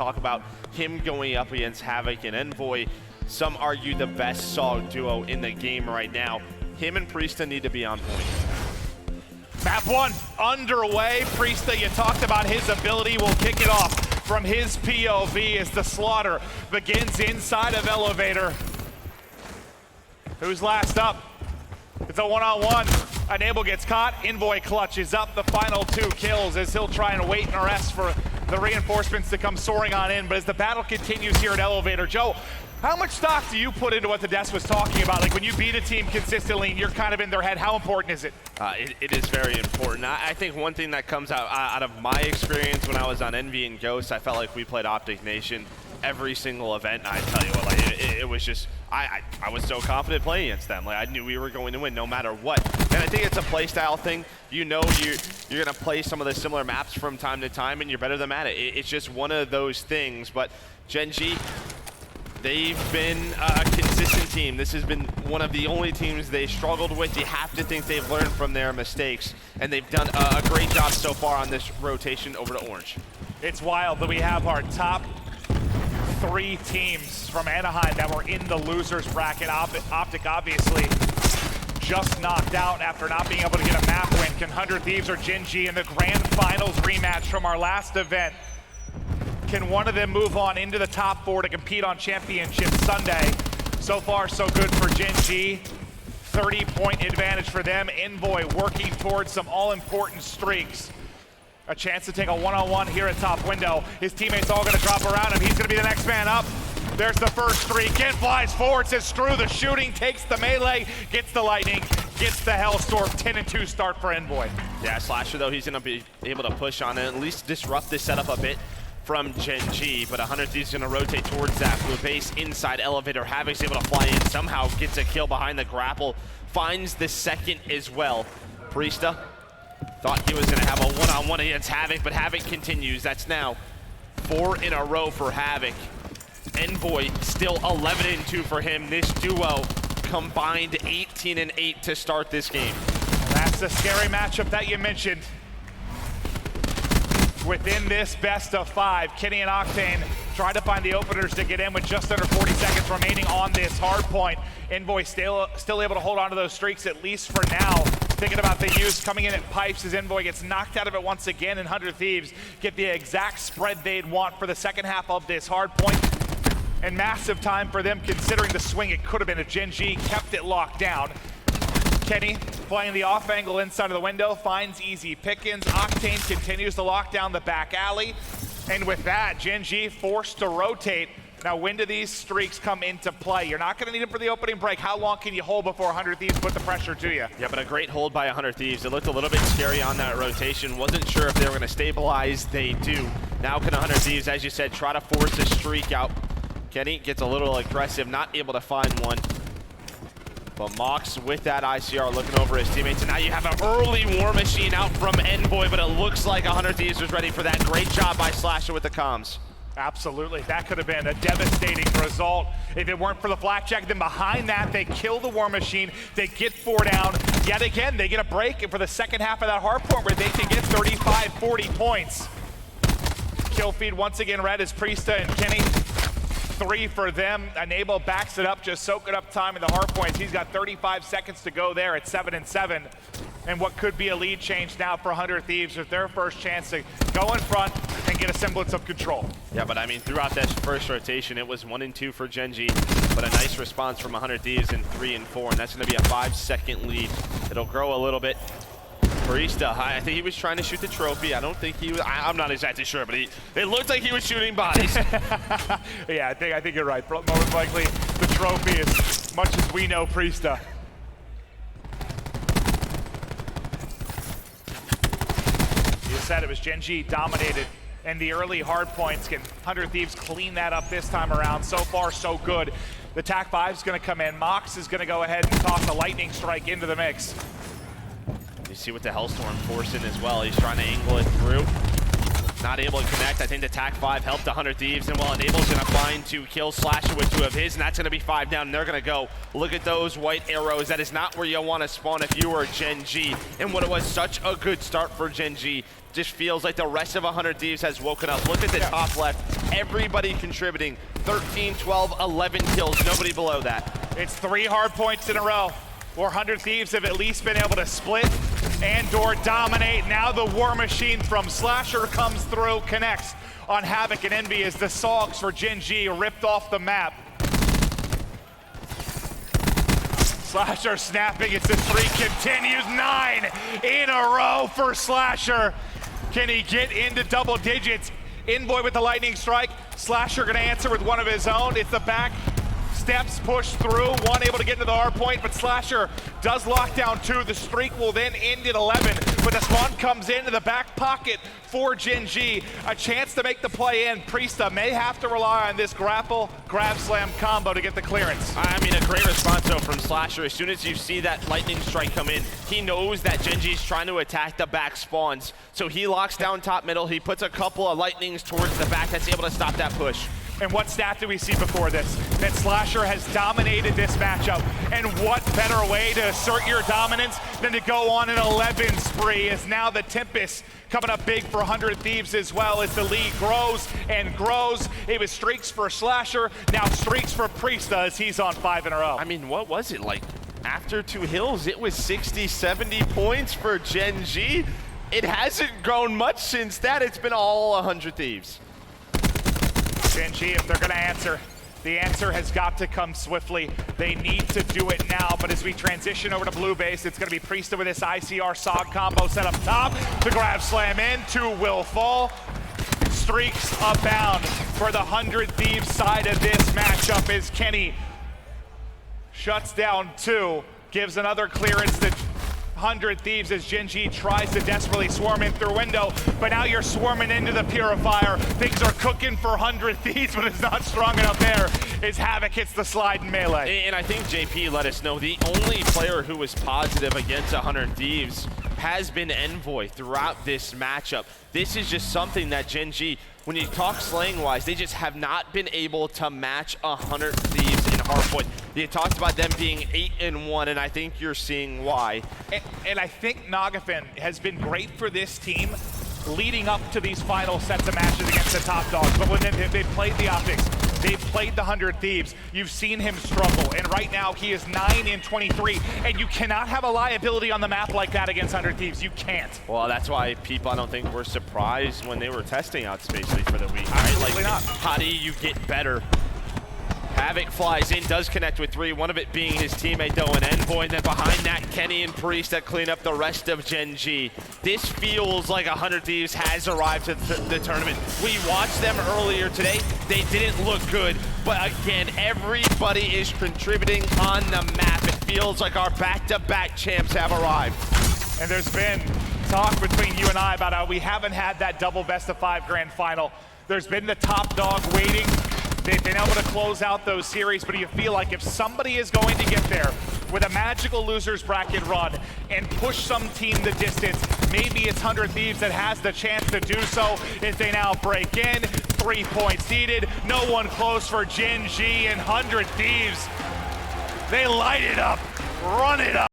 talk about him going up against Havoc and Envoy. Some argue the best solid duo in the game right now. Him and Priesta need to be on point. Map 1 underway. Priesta, you talked about his ability. We'll kick it off from his POV as the slaughter begins inside of Elevator. Who's last up? It's a one-on-one. Enable gets caught. Envoy clutches up the final 2 kills as he'll try and wait and rest for the reinforcements to come soaring on in. But as the battle continues here at Elevator, Joe, how much stock do you put into what the desk was talking about? Like when you beat a team consistently and you're kind of in their head, how important is it? It is very important. I think one thing that comes out of my experience when I was on Envy and Ghost, I felt like we played Optic Nation every single event. And I tell you what, like it was just, I was so confident playing against them. Like I knew we were going to win no matter what. And I think it's a play style thing. You know you're going to play some of the similar maps from time to time and you're better than at it. It's just one of those things. But Gen.G, they've been a consistent team. This has been one of the only teams they struggled with. You have to think they've learned from their mistakes, and they've done a great job so far on this rotation over to Orange. It's wild that we have our top 3 teams from Anaheim that were in the losers bracket. Optic obviously just knocked out after not being able to get a map win. Can 100 Thieves or Gen.G in the grand finals rematch from our last event? Can one of them move on into the top 4 to compete on Championship Sunday? So far, so good for Gen.G. 30-point advantage for them. Envoy working towards some all-important streaks. A chance to take a one-on-one here at top window. His teammates all gonna drop around him. He's gonna be the next man up. There's the first streak. Gen flies forward, says screw the shooting, takes the melee, gets the lightning, gets the Hellstorm. 10-2 start for Envoy. Yeah, Slasher though, he's gonna be able to push on it, at least disrupt this setup a bit from Gen.G, but 100 Thieves is going to rotate towards that blue base inside Elevator. Havoc's able to fly in, somehow gets a kill behind the grapple, finds the second as well. Priesta thought he was going to have a one-on-one against Havoc, but Havoc continues. That's now 4 in a row for Havoc. Envoy still 11-2 for him. This duo combined 18-8 to start this game. That's the scary matchup that you mentioned. Within this best of 5, Kenny and Octane try to find the openers to get in with just under 40 seconds remaining on this hard point. Envoy still able to hold on to those streaks, at least for now. Thinking about the use coming in at pipes as Envoy gets knocked out of it once again, and 100 Thieves get the exact spread they'd want for the second half of this hard point. And massive time for them considering the swing it could have been if Gen.G kept it locked down. Kenny playing the off angle inside of the window, finds easy pickings. Octane continues to lock down the back alley. And with that, Gen.G forced to rotate. Now, when do these streaks come into play? You're not gonna need them for the opening break. How long can you hold before 100 Thieves put the pressure to you? Yeah, but a great hold by 100 Thieves. It looked a little bit scary on that rotation. Wasn't sure if they were gonna stabilize. They do. Now can 100 Thieves, as you said, try to force a streak out. Kenny gets a little aggressive, not able to find one. But Mox with that ICR looking over his teammates, and now you have an early War Machine out from Envoy, but it looks like 100 Thieves was ready for that. Great job by Slasher with the comms. Absolutely, that could have been a devastating result if it weren't for the blackjack. Then behind that, they kill the War Machine, they get 4 down. Yet again, they get a break for the second half of that hard point where they can get 35, 40 points. Kill feed once again red as Priesta and Kenny. 3 for them. Enable backs it up, just soaking up time in the hard points. He's got 35 seconds to go there at 7-7. And what could be a lead change now for 100 Thieves with their first chance to go in front and get a semblance of control. Yeah, but I mean, throughout that first rotation, it was 1-2 for Gen.G, but a nice response from 100 Thieves in 3 and 4, and that's going to be a 5-second lead. It'll grow a little bit. Priesta, I think he was trying to shoot the trophy. I don't think he was, I'm not exactly sure, but it looked like he was shooting bodies. Yeah, I think you're right. Most likely the trophy, as much as we know Priesta. You said it was Gen.G dominated in the early hard points. Can 100 Thieves clean that up this time around? So far, so good. The TAC 5 is going to come in. Mox is going to go ahead and toss a lightning strike into the mix. You see what the Hellstorm forcing as well. He's trying to angle it through. not able to connect. I think the TAC 5 helped the 100 Thieves, and while Enable's gonna find to kill Slasher with 2 of his, and that's gonna be 5 down, and they're gonna go. Look at those white arrows. That is not where you wanna spawn if you were Gen.G. And what it was such a good start for Gen.G. Just feels like the rest of 100 Thieves has woken up. Look at the top left. Everybody contributing. 13, 12, 11 kills. Nobody below that. It's 3 hard points in a row. 400 Thieves have at least been able to split and/or dominate. Now the war machine from Slasher comes through, connects on Havoc and Envy as the Sogs for Gen.G ripped off the map. Slasher snapping, it's a 3, continues 9 in a row for Slasher. Can he get into double digits? Envoy with the lightning strike. Slasher gonna answer with one of his own. It's the back steps, push through, one able to get to the hard point, but Slasher does lock down 2. The streak will then end at 11, but the spawn comes into the back pocket for Gen.G. A chance to make the play in. Priesta may have to rely on this grapple, grab slam combo to get the clearance. I mean, a great response though from Slasher. As soon as you see that lightning strike come in, he knows that Gen.G's trying to attack the back spawns. So he locks down top middle, he puts a couple of lightnings towards the back that's able to stop that push. And what stat did we see before this? That Slasher has dominated this matchup. And what better way to assert your dominance than to go on an 11 spree, as now the Tempest coming up big for 100 Thieves as well as the lead grows and grows. It was streaks for Slasher, now streaks for Priesta as he's on 5 in a row. I mean, what was it like? After 2 hills, it was 60, 70 points for Gen.G. It hasn't grown much since that. It's been all 100 Thieves. Gen.G, if they're gonna answer, the answer has got to come swiftly. They need to do it now, but as we transition over to blue base, it's gonna be Priesta with this ICR Sog combo set up top. The grab slam in, 2 will fall. Streaks abound for the 100 Thieves side of this matchup as Kenny shuts down 2, gives another clearance to 100 Thieves as Gen.G tries to desperately swarm in through window, but now you're swarming into the Purifier. Things are cooking for 100 Thieves, but it's not strong enough there as Havoc hits the slide in melee. And I think JP let us know the only player who was positive against 100 Thieves has been Envoy throughout this matchup. This is just something that Gen.G, when you talk slaying-wise, they just have not been able to match 100 Thieves in hardpoint. You talked about them being 8-1, and I think you're seeing why. And I think Nagafin has been great for this team leading up to these final sets of matches against the top dogs. But when they've played the Optics, they've played the 100 Thieves, you've seen him struggle. And right now he is 9 in 23. And you cannot have a liability on the map like that against 100 Thieves. You can't. Well, that's why people, I don't think, were surprised when they were testing out Spacely for the week. Right? Absolutely not. How do you get better? Havoc flies in, does connect with 3, one of it being his teammate though, and Envoy, and then behind that, Kenny and Priest that clean up the rest of Gen.G. This feels like 100 Thieves has arrived to the tournament. We watched them earlier today, they didn't look good, but again, everybody is contributing on the map. It feels like our back-to-back champs have arrived. And there's been talk between you and I about how we haven't had that double best of 5 grand final. There's been the top dog waiting. They've been able to close out those series, but you feel like if somebody is going to get there with a magical losers bracket run and push some team the distance, maybe it's 100 Thieves that has the chance to do so as they now break in. 3 points needed, no one close for Gen.G and 100 Thieves. They light it up, run it up.